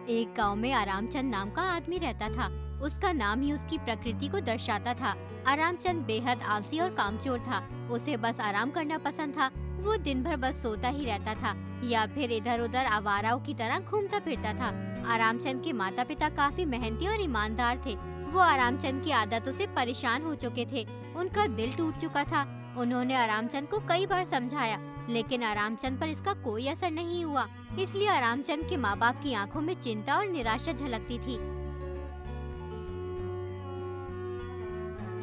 एक गांव में आरामचंद नाम का आदमी रहता था। उसका नाम ही उसकी प्रकृति को दर्शाता था। आरामचंद बेहद आलसी और कामचोर था। उसे बस आराम करना पसंद था। वो दिन भर बस सोता ही रहता था या फिर इधर उधर आवाराओं की तरह घूमता फिरता था। आरामचंद के माता पिता काफी मेहनती और ईमानदार थे। वो आरामचंद की आदतों से परेशान हो चुके थे। उनका दिल टूट चुका था। उन्होंने आरामचंद को कई बार समझाया, लेकिन आरामचंद पर इसका कोई असर नहीं हुआ। इसलिए आरामचंद के माँ बाप की आंखों में चिंता और निराशा झलकती थी।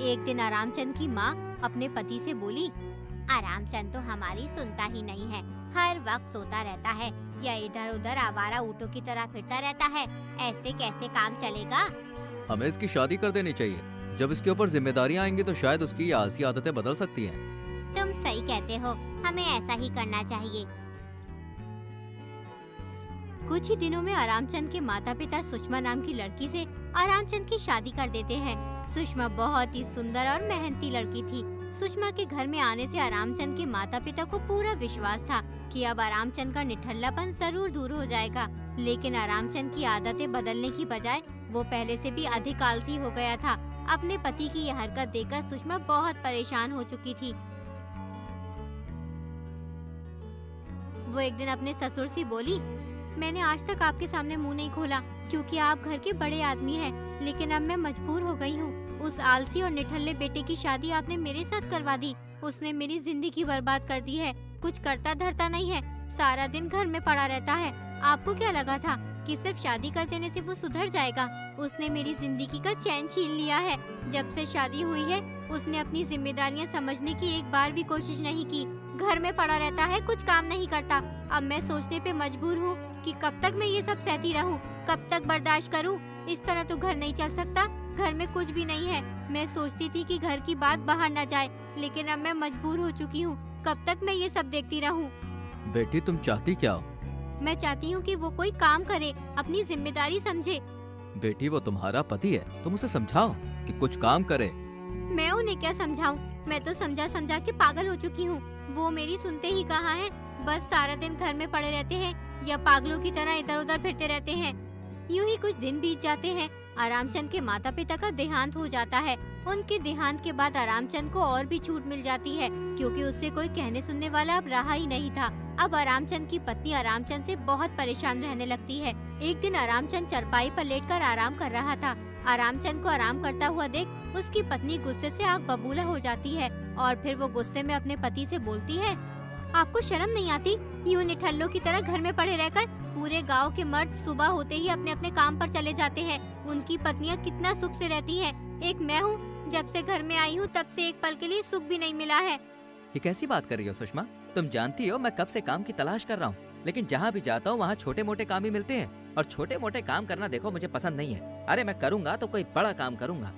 एक दिन आरामचंद की माँ अपने पति से बोली, आरामचंद तो हमारी सुनता ही नहीं है। हर वक्त सोता रहता है या इधर उधर आवारा ऊँटों की तरह फिरता रहता है। ऐसे कैसे काम चलेगा? हमें इसकी शादी कर देनी चाहिए। जब इसके ऊपर जिम्मेदारियां आएंगी तो शायद उसकी ये आलसी आदतें बदल सकती हैं। तुम सही कहते हो, हमें ऐसा ही करना चाहिए। कुछ ही दिनों में आरामचंद के माता पिता सुषमा नाम की लड़की से आरामचंद की शादी कर देते हैं। सुषमा बहुत ही सुंदर और मेहनती लड़की थी। सुषमा के घर में आने से आरामचंद के माता पिता को पूरा विश्वास था कि अब आरामचंद का निठल्लापन जरूर दूर हो जाएगा। लेकिन आरामचंद की आदतें बदलने की बजाय वो पहले से भी अधिक आलसी हो गया था। अपने पति की यह हरकत देखकर सुषमा बहुत परेशान हो चुकी थी। वो एक दिन अपने ससुर से बोली, मैंने आज तक आपके सामने मुंह नहीं खोला क्योंकि आप घर के बड़े आदमी हैं, लेकिन अब मैं मजबूर हो गई हूँ। उस आलसी और निठल्ले बेटे की शादी आपने मेरे साथ करवा दी। उसने मेरी जिंदगी बर्बाद कर दी है। कुछ करता धरता नहीं है, सारा दिन घर में पड़ा रहता है। आपको क्या लगा था कि सिर्फ शादी कर देने से वो सुधर जाएगा? उसने मेरी जिंदगी का चैन छीन लिया है। जब से शादी हुई है उसने अपनी जिम्मेदारियां समझने की एक बार भी कोशिश नहीं की। घर में पड़ा रहता है, कुछ काम नहीं करता। अब मैं सोचने पे मजबूर हूँ कि कब तक मैं ये सब सहती रहूँ, कब तक बर्दाश्त करूँ। इस तरह तो घर नहीं चल सकता। घर में कुछ भी नहीं है। मैं सोचती थी कि घर की बात बाहर न जाए, लेकिन अब मैं मजबूर हो चुकी हूँ। कब तक मैं ये सब देखती रहूँ? बेटी तुम चाहती क्या हो? मैं चाहती हूँ कि वो कोई काम करे, अपनी जिम्मेदारी समझे। बेटी वो तुम्हारा पति है, तुम उसे समझाओ कि कुछ काम करे। मैं उन्हें क्या समझाऊं? मैं तो समझा समझा के पागल हो चुकी हूँ। वो मेरी सुनते ही कहाँ है। बस सारा दिन घर में पड़े रहते हैं या पागलों की तरह इधर उधर फिरते रहते हैं। यूं ही कुछ दिन बीत जाते हैं। आरामचंद के माता पिता का देहांत हो जाता है। उनके देहांत के बाद आरामचंद को और भी छूट मिल जाती है, क्योंकि उससे कोई कहने सुनने वाला अब रहा ही नहीं था। अब आरामचंद की पत्नी आरामचंद से बहुत परेशान रहने लगती है। एक दिन आरामचंद चारपाई पर लेटकर आराम कर रहा था। आरामचंद को आराम करता हुआ देख उसकी पत्नी गुस्से से आग बबूला हो जाती है और फिर वो गुस्से में अपने पति से बोलती है, आपको शर्म नहीं आती? यूं निठल्लों की तरह घर में पड़े रहकर? पूरे गांव के मर्द सुबह होते ही अपने अपने काम पर चले जाते हैं। उनकी पत्नियां कितना सुख से रहती हैं। एक मैं हूँ, जब से घर में आई हूँ तब से एक पल के लिए सुख भी नहीं मिला है। ये कैसी बात कर रही हो सुषमा? तुम जानती हो मैं कब से काम की तलाश कर रहा हूँ, लेकिन जहाँ भी जाता हूँ वहाँ छोटे मोटे काम ही मिलते हैं। और छोटे मोटे काम करना देखो मुझे पसंद नहीं है। अरे मैं करूँगा तो कोई बड़ा काम करूँगा।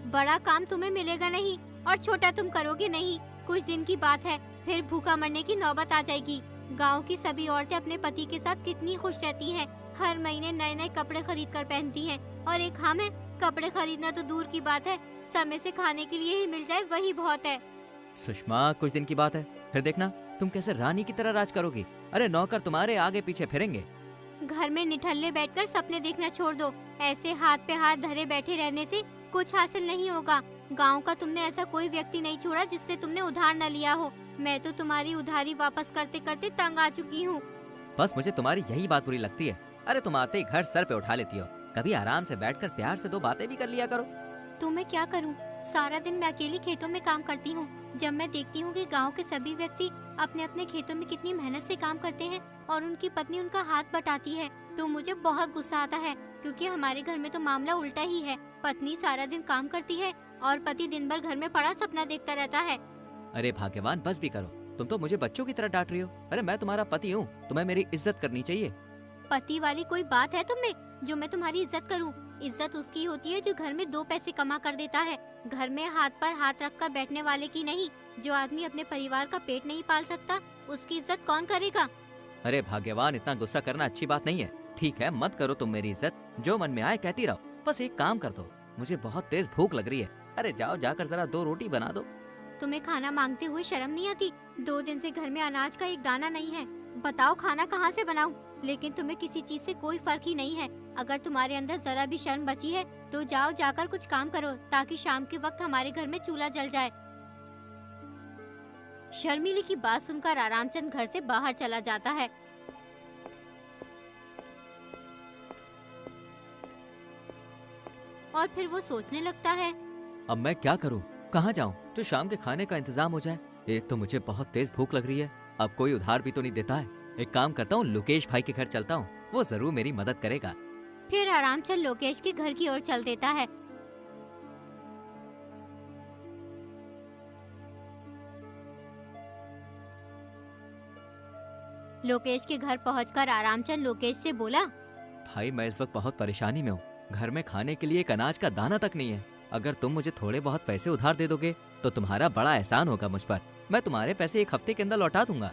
बड़ा काम तुम्हें मिलेगा नहीं और छोटा तुम करोगे नहीं। कुछ दिन की बात है, फिर भूखा मरने की नौबत आ जाएगी। गांव की सभी औरतें अपने पति के साथ कितनी खुश रहती हैं। हर महीने नए नए कपड़े खरीद कर पहनती हैं। और एक हम है, कपड़े खरीदना तो दूर की बात है, समय से खाने के लिए ही मिल जाए वही बहुत है। सुषमा कुछ दिन की बात है, फिर देखना तुम कैसे रानी की तरह राज करोगी। अरे नौकर तुम्हारे आगे पीछे फिरेंगे। घर में निठल्ले बैठकर सपने देखना छोड़ दो। ऐसे हाथ पे हाथ धरे बैठे रहने से कुछ हासिल नहीं होगा। गांव का तुमने ऐसा कोई व्यक्ति नहीं छोड़ा जिससे तुमने उधार न लिया हो। मैं तो तुम्हारी उधारी वापस करते करते तंग आ चुकी हूँ। बस मुझे तुम्हारी यही बात बुरी लगती है। अरे तुम आते ही घर सर पे उठा लेती हो। कभी आराम से बैठकर प्यार से दो बातें भी कर लिया करो। तो मैं क्या करूँ? सारा दिन मैं अकेली खेतों में काम करती हूँ। जब मैं देखती हूँ कि गांव के सभी व्यक्ति अपने अपने खेतों में कितनी मेहनत से काम करते हैं और उनकी पत्नी उनका हाथ बटाती है, तो मुझे बहुत गुस्सा आता है। क्योंकि हमारे घर में तो मामला उल्टा ही है। पत्नी सारा दिन काम करती है और पति दिन भर घर में पड़ा सपना देखता रहता है। अरे भाग्यवान बस भी करो, तुम तो मुझे बच्चों की तरह डांट रही हो। अरे मैं तुम्हारा पति हूँ, तुम्हें मेरी इज्जत करनी चाहिए। पति वाली कोई बात है तुम में जो मैं तुम्हारी इज्जत करूँ? इज्जत उसकी होती है जो घर में दो पैसे कमा कर देता है। घर में हाथ पर हाथ रखकर बैठने वाले की नहीं। जो आदमी अपने परिवार का पेट नहीं पाल सकता उसकी इज्जत कौन करेगा? अरे भाग्यवान इतना गुस्सा करना अच्छी बात नहीं है। ठीक है मत करो तुम मेरी इज्जत, जो मन में आए कहती रहो। बस एक काम कर दो, मुझे बहुत तेज भूख लग रही है। अरे जाओ जाकर जरा 2 रोटी बना दो। तुम्हें खाना मांगते हुए शर्म नहीं आती? 2 दिन से घर में अनाज का एक दाना नहीं है। बताओ खाना कहाँ से बनाऊं? लेकिन तुम्हें किसी चीज से कोई फर्क ही नहीं है। अगर तुम्हारे अंदर जरा भी शर्म बची है तो जाओ जाकर कुछ काम करो ताकि शाम के वक्त हमारे घर में चूल्हा जल जाए। शर्मिली की बात सुनकर आरामचंद घर से बाहर चला जाता है। और फिर वो सोचने लगता है, अब मैं क्या करूं? कहाँ जाऊं तो शाम के खाने का इंतजाम हो जाए। एक तो मुझे बहुत तेज भूख लग रही है, अब कोई उधार भी तो नहीं देता है। एक काम करता हूँ, लोकेश भाई के घर चलता हूँ, वो जरूर मेरी मदद करेगा। फिर आरामचंद लोकेश के घर की ओर चल देता है। लोकेश के घर पहुंचकर आरामचंद लोकेश से बोला, भाई मैं इस वक्त बहुत परेशानी में हूँ, घर में खाने के लिए एक अनाज का दाना तक नहीं है। अगर तुम मुझे थोड़े बहुत पैसे उधार दे दोगे तो तुम्हारा बड़ा एहसान होगा मुझ पर। मैं तुम्हारे पैसे एक हफ्ते के अंदर लौटा दूंगा।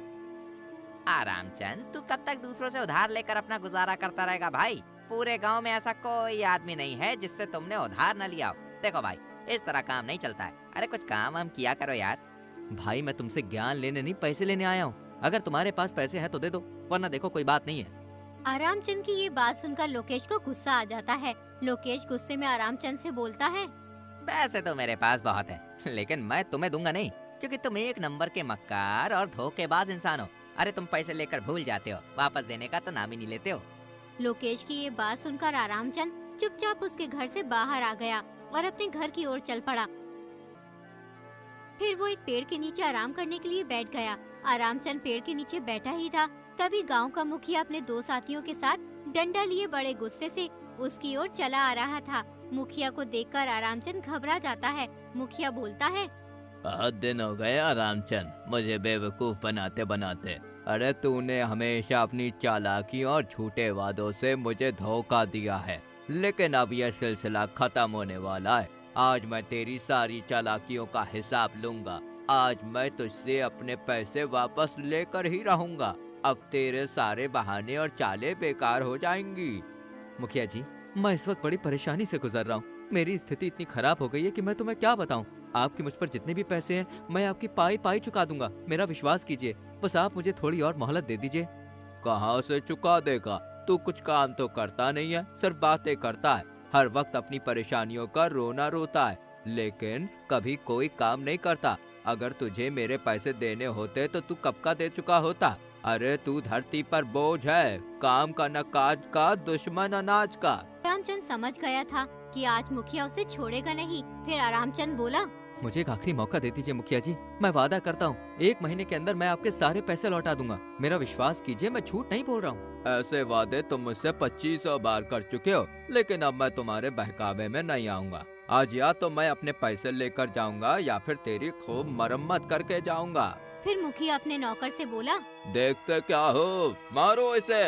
आरामचंद, तू कब तक दूसरों से उधार लेकर अपना गुजारा करता रहेगा भाई? पूरे गांव में ऐसा कोई आदमी नहीं है जिससे तुमने उधार न लिया हो। देखो भाई, इस तरह काम नहीं चलता है। अरे कुछ काम हम किया करो यार। भाई मैं तुमसे ज्ञान लेने नहीं, पैसे लेने आया हूँ। अगर तुम्हारे पास पैसे हैं तो दे दो, वरना देखो कोई बात नहीं है। आरामचंद की ये बात सुनकर लोकेश को गुस्सा आ जाता है। लोकेश गुस्से में आरामचंद से बोलता है, पैसे तो मेरे पास बहुत है, लेकिन मैं तुम्हें दूंगा नहीं, क्योंकि तुम एक नंबर के मक्कार और धोखेबाज इंसान हो। अरे तुम पैसे लेकर भूल जाते हो, वापस देने का तो नाम ही नहीं लेते हो। लोकेश की ये बात सुनकर आरामचंद चुपचाप उसके घर से बाहर आ गया और अपने घर की ओर चल पड़ा। फिर वो एक पेड़ के नीचे आराम करने के लिए बैठ गया। आरामचंद पेड़ के नीचे बैठा ही था, तभी गांव का मुखिया अपने 2 साथियों के साथ डंडा लिए बड़े गुस्से से उसकी ओर चला आ रहा था। मुखिया को देखकर आरामचंद घबरा जाता है। मुखिया बोलता है, बहुत दिन हो गए आरामचंद मुझे बेवकूफ बनाते बनाते। अरे तूने हमेशा अपनी चालाकी और झूठे वादों से मुझे धोखा दिया है, लेकिन अब यह सिलसिला खत्म होने वाला है। आज मैं तेरी सारी चालाकियों का हिसाब लूंगा। आज मैं तुझसे अपने पैसे वापस लेकर ही रहूंगा। अब तेरे सारे बहाने और चालें बेकार हो जाएंगी। मुखिया जी, मैं इस वक्त बड़ी परेशानी से गुजर रहा हूँ। मेरी स्थिति इतनी खराब हो गई है कि मैं तुम्हें क्या बताऊँ। आपके मुझ पर जितने भी पैसे हैं मैं आपकी पाई पाई चुका दूंगा। मेरा विश्वास कीजिए, बस आप मुझे थोड़ी और मोहलत दे दीजिए। कहाँ से चुका देगा? तू कुछ काम तो करता नहीं है, सिर्फ बातें करता है। हर वक्त अपनी परेशानियों का रोना रोता है, लेकिन कभी कोई काम नहीं करता। अगर तुझे मेरे पैसे देने होते तो तू कब का दे चुका होता। अरे तू धरती पर बोझ है, काम का न काज का, दुश्मन अनाज का। रामचंद समझ गया था कि आज मुखिया उसे छोड़ेगा नहीं। फिर आरामचंद बोला, मुझे एक आखिरी मौका दे दीजिए मुखिया जी। मैं वादा करता हूँ 1 महीने के अंदर मैं आपके सारे पैसे लौटा दूंगा। मेरा विश्वास कीजिए, मैं झूठ नहीं बोल रहा हूँ। ऐसे वादे तुम मुझसे 2500 बार कर चुके हो, लेकिन अब मैं तुम्हारे बहकावे में नहीं आऊंगा। आज या तो मैं अपने पैसे लेकर जाऊंगा या फिर तेरी खूब मरम्मत करके जाऊंगा। फिर मुखिया अपने नौकर से बोला, देखते क्या हो, मारो इसे,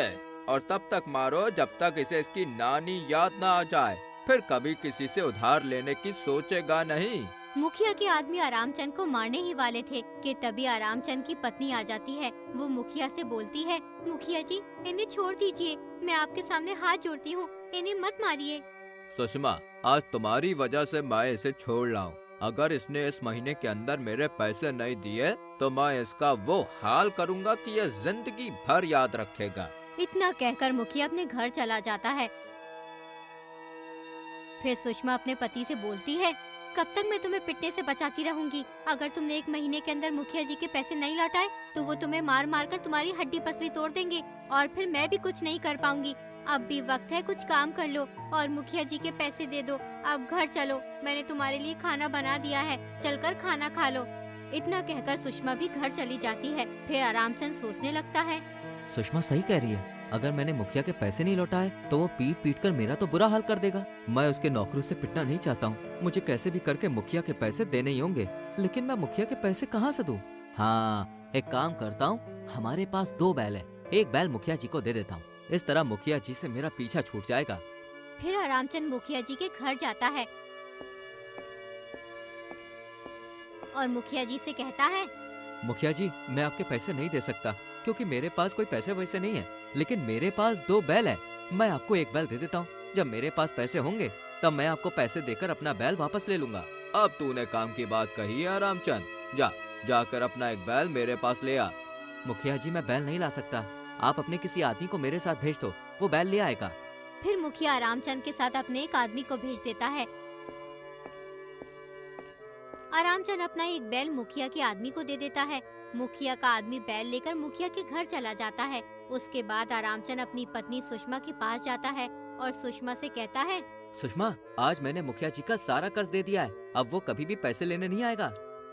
और तब तक मारो जब तक इसे इसकी नानी याद ना आ जाए। फिर कभी किसी से उधार लेने की सोचेगा नहीं। मुखिया के आदमी आरामचंद को मारने ही वाले थे कि तभी आरामचंद की पत्नी आ जाती है। वो मुखिया से बोलती है, मुखिया जी इन्हें छोड़ दीजिए, मैं आपके सामने हाथ जोड़ती हूँ, इन्हें मत मारिए। सुषमा, आज तुम्हारी वजह से मैं इसे छोड़ रहा हूँ। अगर इसने इस महीने के अंदर मेरे पैसे नहीं दिए तो मैं इसका वो हाल करूँगा कि ये जिंदगी भर याद रखेगा। इतना कहकर मुखिया अपने घर चला जाता है। फिर सुषमा अपने पति से बोलती है, कब तक मैं तुम्हें पिटने से बचाती रहूंगी? अगर तुमने 1 महीने के अंदर मुखिया जी के पैसे नहीं लौटाए तो वो तुम्हें मार मार कर तुम्हारी हड्डी पसली तोड़ देंगे और फिर मैं भी कुछ नहीं कर पाऊंगी। अब भी वक्त है, कुछ काम कर लो और मुखिया जी के पैसे दे दो। अब घर चलो, मैंने तुम्हारे लिए खाना बना दिया है, चलकर खाना खा लो। इतना कहकर सुषमा भी घर चली जाती है। फिर आरामचंद सोचने लगता है, सुषमा सही कह रही है। अगर मैंने मुखिया के पैसे नहीं लौटाए तो वो पीट पीट कर मेरा तो बुरा हाल कर देगा। मैं उसके नौकरों से पिटना नहीं चाहता हूँ। मुझे कैसे भी करके मुखिया के पैसे देने ही होंगे, लेकिन मैं मुखिया के पैसे कहाँ से दूँ? हाँ, एक काम करता हूँ, हमारे पास 2 बैल है, एक बैल मुखिया जी को दे देता हूँ। इस तरह मुखिया जी से मेरा पीछा छूट जाएगा। फिर आरामचंद मुखिया जी के घर जाता है और मुखिया जी से कहता है, मुखिया जी मैं आपके पैसे नहीं दे सकता क्योंकि मेरे पास कोई पैसे वैसे नहीं है, लेकिन मेरे पास 2 बैल है। मैं आपको 1 बैल दे देता हूँ। जब मेरे पास पैसे होंगे तब मैं आपको पैसे देकर अपना बैल वापस ले लूंगा। अब तूने काम की बात कही है आरामचंद, जाकर अपना 1 बैल मेरे पास ले आ। मुखिया जी मैं बैल नहीं ला सकता, आप अपने किसी आदमी को मेरे साथ भेज दो, वो बैल ले आएगा। फिर मुखिया आरामचंद के साथ अपने एक आदमी को भेज देता है। आरामचंद अपना एक बैल मुखिया के आदमी को दे देता है। मुखिया का आदमी बैल लेकर मुखिया के घर चला जाता है। उसके बाद आरामचंद अपनी पत्नी सुषमा के पास जाता है और सुषमा से कहता है, सुषमा, आज मैंने मुखिया जी का सारा कर्ज दे दिया है, अब वो कभी भी पैसे लेने नहीं आएगा।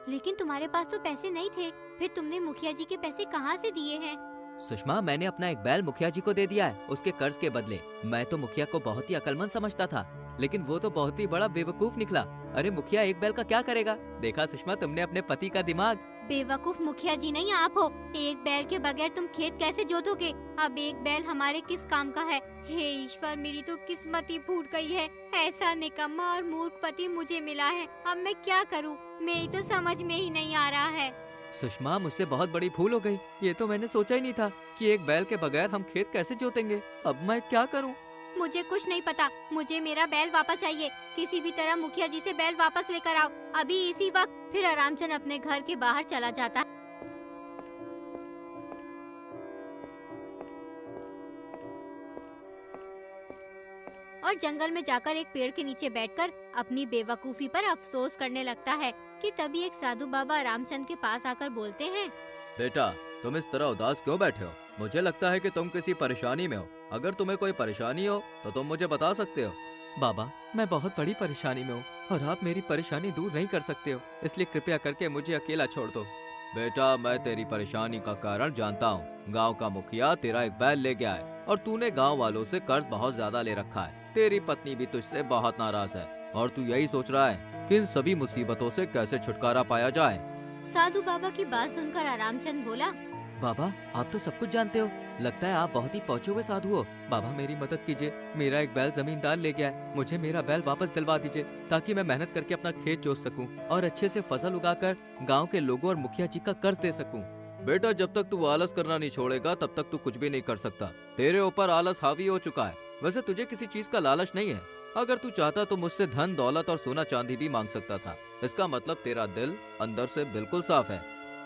लेकिन तुम्हारे पास तो पैसे नहीं थे, फिर तुमने मुखिया जी के पैसे कहाँ से दिए हैं? सुषमा, मैंने अपना एक बैल मुखिया जी को दे दिया है उसके कर्ज के बदले। मैं तो मुखिया को बहुत ही अक्लमंद समझता था, लेकिन वो तो बहुत ही बड़ा बेवकूफ निकला। अरे मुखिया एक बैल का क्या करेगा? देखा सुषमा, तुमने अपने पति का दिमाग। बेवकूफ मुखिया जी नहीं आप हो। एक बैल के बगैर तुम खेत कैसे जोतोगे? अब एक बैल हमारे किस काम का है? हे ईश्वर, मेरी तो किस्मत ही फूट गई है। ऐसा निकम्मा और मूर्ख पति मुझे मिला है। अब मैं क्या करूं? मेरी तो समझ में ही नहीं आ रहा है। सुषमा, मुझसे बहुत बड़ी भूल हो गई। ये तो मैंने सोचा ही नहीं था कि एक बैल के बगैर हम खेत कैसे जोतेंगे। अब मैं क्या करूं? मुझे कुछ नहीं पता, मुझे मेरा बैल वापस चाहिए। किसी भी तरह मुखिया जी से बैल वापस लेकर आओ, अभी इसी वक्त। फिर आरामचंद अपने घर के बाहर चला जाता है और जंगल में जाकर एक पेड़ के नीचे बैठकर अपनी बेवकूफी पर अफसोस करने लगता है कि तभी एक साधु बाबा रामचंद के पास आकर बोलते हैं, बेटा, तुम इस तरह उदास क्यों बैठे हो? मुझे लगता है कि तुम किसी परेशानी में हो। अगर तुम्हें कोई परेशानी हो तो तुम मुझे बता सकते हो। बाबा, मैं बहुत बड़ी परेशानी में हूँ और आप मेरी परेशानी दूर नहीं कर सकते हो, इसलिए कृपया करके मुझे अकेला छोड़ दो। बेटा, मैं तेरी परेशानी का कारण जानता हूँ। गांव का मुखिया तेरा एक बैल ले गया है और तूने गांव वालों से कर्ज बहुत ज्यादा ले रखा है। तेरी पत्नी भी तुझसे बहुत नाराज है और तू यही सोच रहा है कि इन सभी मुसीबतों से कैसे छुटकारा पाया जाए। साधु बाबा की बात सुनकर आरामचंद बोला, बाबा, आप तो सब कुछ जानते हो। लगता है आप बहुत ही पहुँचे हुए साधु हो। बाबा, मेरी मदद कीजिए। मेरा एक बैल जमींदार ले गया है, मुझे मेरा बैल वापस दिलवा दीजिए ताकि मैं मेहनत करके अपना खेत जोत सकूं और अच्छे से फसल उगाकर गांव के लोगों और मुखिया जी का कर्ज दे सकूं। बेटा, जब तक तू आलस करना नहीं छोड़ेगा तब तक तू कुछ भी नहीं कर सकता। तेरे ऊपर आलस हावी हो चुका है। वैसे तुझे किसी चीज का लालच नहीं है। अगर तू चाहता तो मुझसे धन दौलत और सोना चांदी भी मांग सकता था। इसका मतलब तेरा दिल अंदर से बिल्कुल साफ है।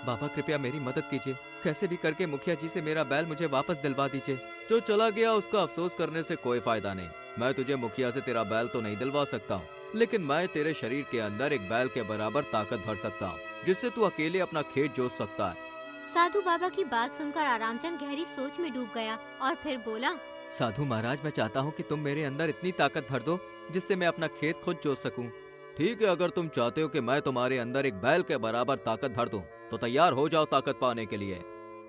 बाबा, कृपया मेरी मदद कीजिए। कैसे भी करके मुखिया जी से मेरा बैल मुझे वापस दिलवा दीजिए। जो चला गया उसका अफसोस करने से कोई फायदा नहीं। मैं तुझे मुखिया से तेरा बैल तो नहीं दिलवा सकता हूँ, लेकिन मैं तेरे शरीर के अंदर एक बैल के बराबर ताकत भर सकता हूँ, जिससे तू अकेले अपना खेत जोत सकता है। साधु बाबा की बात सुनकर आरामचंद गहरी सोच में डूब गया और फिर बोला, साधु महाराज, मैं चाहता हूँ कि तुम मेरे अंदर इतनी ताकत भर दो जिससे मैं अपना खेत खुद जोत सकूं। ठीक है, अगर तुम चाहते हो कि मैं तुम्हारे अंदर एक बैल के बराबर ताकत भर दूं, तो तैयार हो जाओ ताकत पाने के लिए।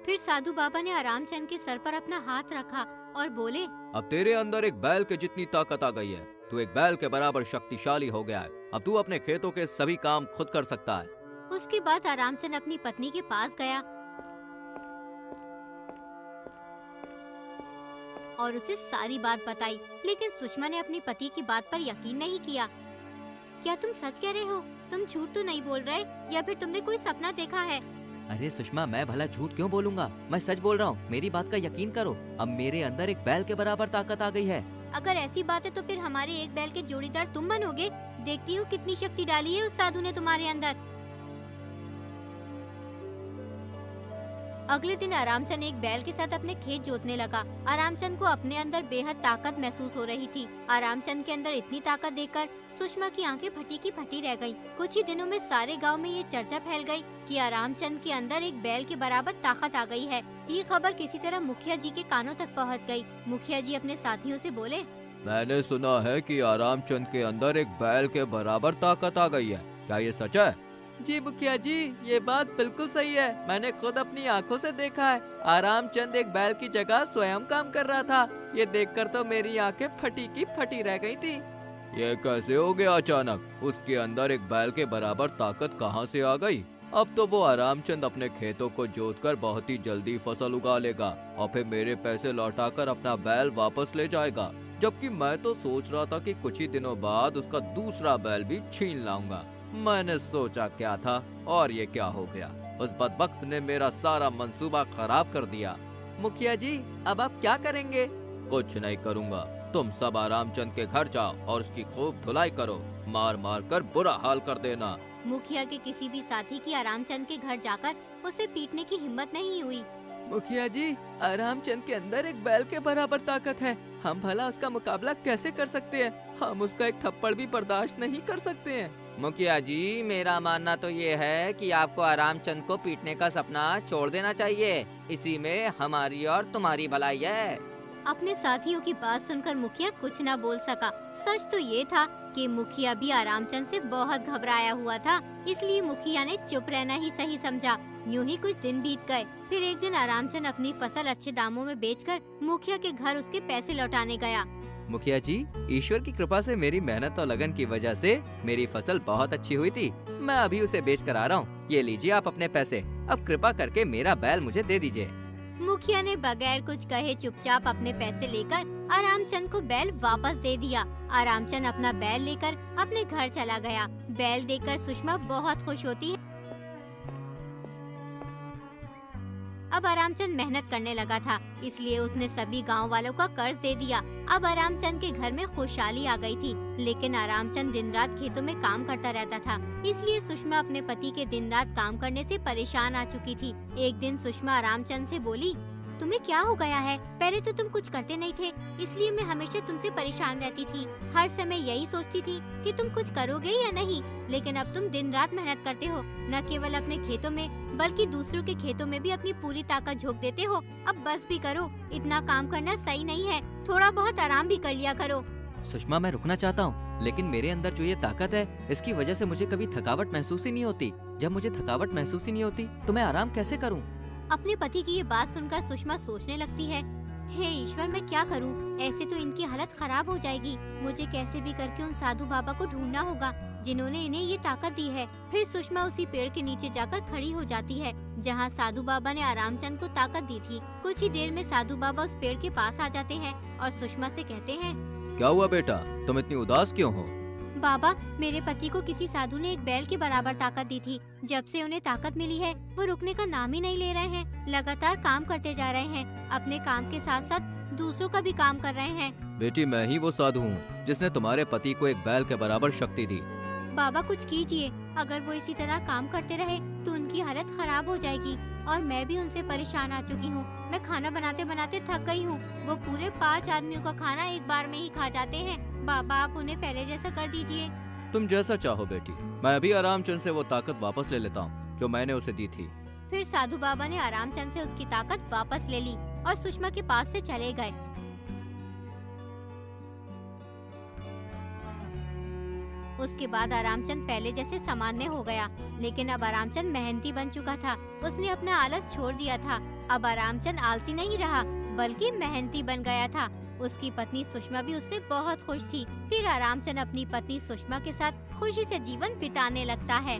फिर साधु बाबा ने आरामचंद के सर पर अपना हाथ रखा और बोले, अब तेरे अंदर एक बैल के जितनी ताकत आ गई है। तू एक बैल के बराबर शक्तिशाली हो गया है। अब तू अपने खेतों के सभी काम खुद कर सकता है। उसके बाद आरामचंद अपनी पत्नी के पास गया और उसे सारी बात बताई, लेकिन सुषमा ने अपने पति की बात पर यकीन नहीं किया। क्या तुम सच कह रहे हो? तुम झूठ तो नहीं बोल रहे, या फिर तुमने कोई सपना देखा है? अरे सुषमा, मैं भला झूठ क्यों बोलूंगा? मैं सच बोल रहा हूँ, मेरी बात का यकीन करो। अब मेरे अंदर एक बैल के बराबर ताकत आ गई है। अगर ऐसी बात है तो फिर हमारे एक बैल के जोड़ीदार तुम बनोगे। देखती हूँ कितनी शक्ति डाली है उस साधु ने तुम्हारे अंदर। अगले दिन आरामचंद एक बैल के साथ अपने खेत जोतने लगा। आरामचंद को अपने अंदर बेहद ताकत महसूस हो रही थी। आरामचंद के अंदर इतनी ताकत देखकर सुषमा की आंखें फटी की फटी रह गईं। कुछ ही दिनों में सारे गांव में ये चर्चा फैल गई कि आरामचंद के अंदर एक बैल के बराबर ताकत आ गई है। ये खबर किसी तरह मुखिया जी के कानों तक पहुंच गई। मुखिया जी अपने साथियों से बोले, मैंने सुना है कि आरामचंद के अंदर एक बैल के बराबर ताकत आ गई है। क्या ये सच है? जी मुखिया जी, ये बात बिल्कुल सही है। मैंने खुद अपनी आंखों से देखा है। आरामचंद एक बैल की जगह स्वयं काम कर रहा था। ये देखकर तो मेरी आंखें फटी की फटी रह गई थी। ये कैसे हो गया अचानक? उसके अंदर एक बैल के बराबर ताकत कहां से आ गई? अब तो वो आरामचंद अपने खेतों को जोतकर बहुत ही जल्दी फसल उगा लेगा और फिर मेरे पैसे लौटाकर अपना बैल वापस ले जाएगा। जबकि मैं तो सोच रहा था कि कुछ ही दिनों बाद उसका दूसरा बैल भी छीन लाऊंगा। मैंने सोचा क्या था और ये क्या हो गया। उस बदबख्त ने मेरा सारा मंसूबा खराब कर दिया। मुखिया जी, अब आप क्या करेंगे? कुछ नहीं करूंगा। तुम सब आरामचंद के घर जाओ और उसकी खूब धुलाई करो। मार मार कर बुरा हाल कर देना। मुखिया के किसी भी साथी की आरामचंद के घर जाकर उसे पीटने की हिम्मत नहीं हुई। मुखिया जी, आरामचंद के अंदर एक बैल के बराबर ताकत है। हम भला उसका मुकाबला कैसे कर सकते हैं? हम उसका एक थप्पड़ भी बर्दाश्त नहीं कर सकते हैं। मुखिया जी, मेरा मानना तो ये है कि आपको आरामचंद को पीटने का सपना छोड़ देना चाहिए। इसी में हमारी और तुम्हारी भलाई है। अपने साथियों की बात सुनकर मुखिया कुछ न बोल सका। सच तो ये था कि मुखिया भी आरामचंद से बहुत घबराया हुआ था, इसलिए मुखिया ने चुप रहना ही सही समझा। यूं ही कुछ दिन बीत गए। फिर एक दिन आरामचंद अपनी फसल अच्छे दामों में बेचकर मुखिया के घर उसके पैसे लौटाने गया। मुखिया जी, ईश्वर की कृपा से मेरी मेहनत और लगन की वजह से मेरी फसल बहुत अच्छी हुई थी। मैं अभी उसे बेच कर आ रहा हूँ। ये लीजिए आप अपने पैसे। अब कृपा करके मेरा बैल मुझे दे दीजिए। मुखिया ने बगैर कुछ कहे चुपचाप अपने पैसे लेकर आरामचंद को बैल वापस दे दिया। आरामचंद अपना बैल लेकर अपने घर चला गया। बैल देखकर सुषमा बहुत खुश होती है। अब आरामचंद मेहनत करने लगा था, इसलिए उसने सभी गांव वालों का कर्ज दे दिया। अब आरामचंद के घर में खुशहाली आ गई थी, लेकिन आरामचंद दिन रात खेतों में काम करता रहता था, इसलिए सुषमा अपने पति के दिन रात काम करने से परेशान आ चुकी थी। एक दिन सुषमा आरामचंद से बोली, तुम्हें क्या हो गया है? पहले तो तुम कुछ करते नहीं थे, इसलिए मैं हमेशा तुमसे परेशान रहती थी। हर समय यही सोचती थी कि तुम कुछ करोगे या नहीं, लेकिन अब तुम दिन रात मेहनत करते हो, न केवल अपने खेतों में बल्कि दूसरों के खेतों में भी अपनी पूरी ताकत झोंक देते हो। अब बस भी करो, इतना काम करना सही नहीं है, थोड़ा बहुत आराम भी कर लिया करो। सुषमा, मैं रुकना चाहता हूँ, लेकिन मेरे अंदर जो ये ताकत है, इसकी वजह से मुझे कभी थकावट महसूस ही नहीं होती। जब मुझे थकावट महसूस ही नहीं होती तो मैं आराम कैसे करूँ? अपने पति की ये बात सुनकर सुषमा सोचने लगती है, हे ईश्वर, मैं क्या करूं? ऐसे तो इनकी हालत खराब हो जाएगी। मुझे कैसे भी करके उन साधु बाबा को ढूंढना होगा जिन्होंने इन्हें ये ताकत दी है। फिर सुषमा उसी पेड़ के नीचे जाकर खड़ी हो जाती है जहां साधु बाबा ने आरामचंद को ताकत दी थी। कुछ ही देर में साधु बाबा उस पेड़ के पास आ जाते हैं और सुषमा से कहते हैं, क्या हुआ बेटा, तुम इतनी उदास क्यों हो? बाबा, मेरे पति को किसी साधु ने एक बैल के बराबर ताकत दी थी। जब से उन्हें ताकत मिली है, वो रुकने का नाम ही नहीं ले रहे हैं। लगातार काम करते जा रहे हैं, अपने काम के साथ साथ दूसरों का भी काम कर रहे हैं। बेटी, मैं ही वो साधु हूँ जिसने तुम्हारे पति को एक बैल के बराबर शक्ति दी। बाबा, कुछ कीजिए। अगर वो इसी तरह काम करते रहे तो उनकी हालत खराब हो जाएगी और मैं भी उनसे परेशान आ चुकी हूँ। मैं खाना बनाते बनाते थक गई हूँ। वो पूरे 5 आदमियों का खाना एक बार में ही खा जाते हैं। बाबा, आप उन्हें पहले जैसा कर दीजिए। तुम जैसा चाहो बेटी, मैं अभी आरामचंद से वो ताकत वापस ले लेता हूँ जो मैंने उसे दी थी। फिर साधु बाबा ने आरामचंद से उसकी ताकत वापस ले ली और सुषमा के पास से चले गए। उसके बाद आरामचंद पहले जैसे सामान्य हो गया, लेकिन अब आरामचंद मेहनती बन चुका था। उसने अपना आलस छोड़ दिया था। अब आरामचंद आलसी नहीं रहा, बल्कि मेहनती बन गया था। उसकी पत्नी सुषमा भी उससे बहुत खुश थी। फिर आरामचंद अपनी पत्नी सुषमा के साथ खुशी से जीवन बिताने लगता है।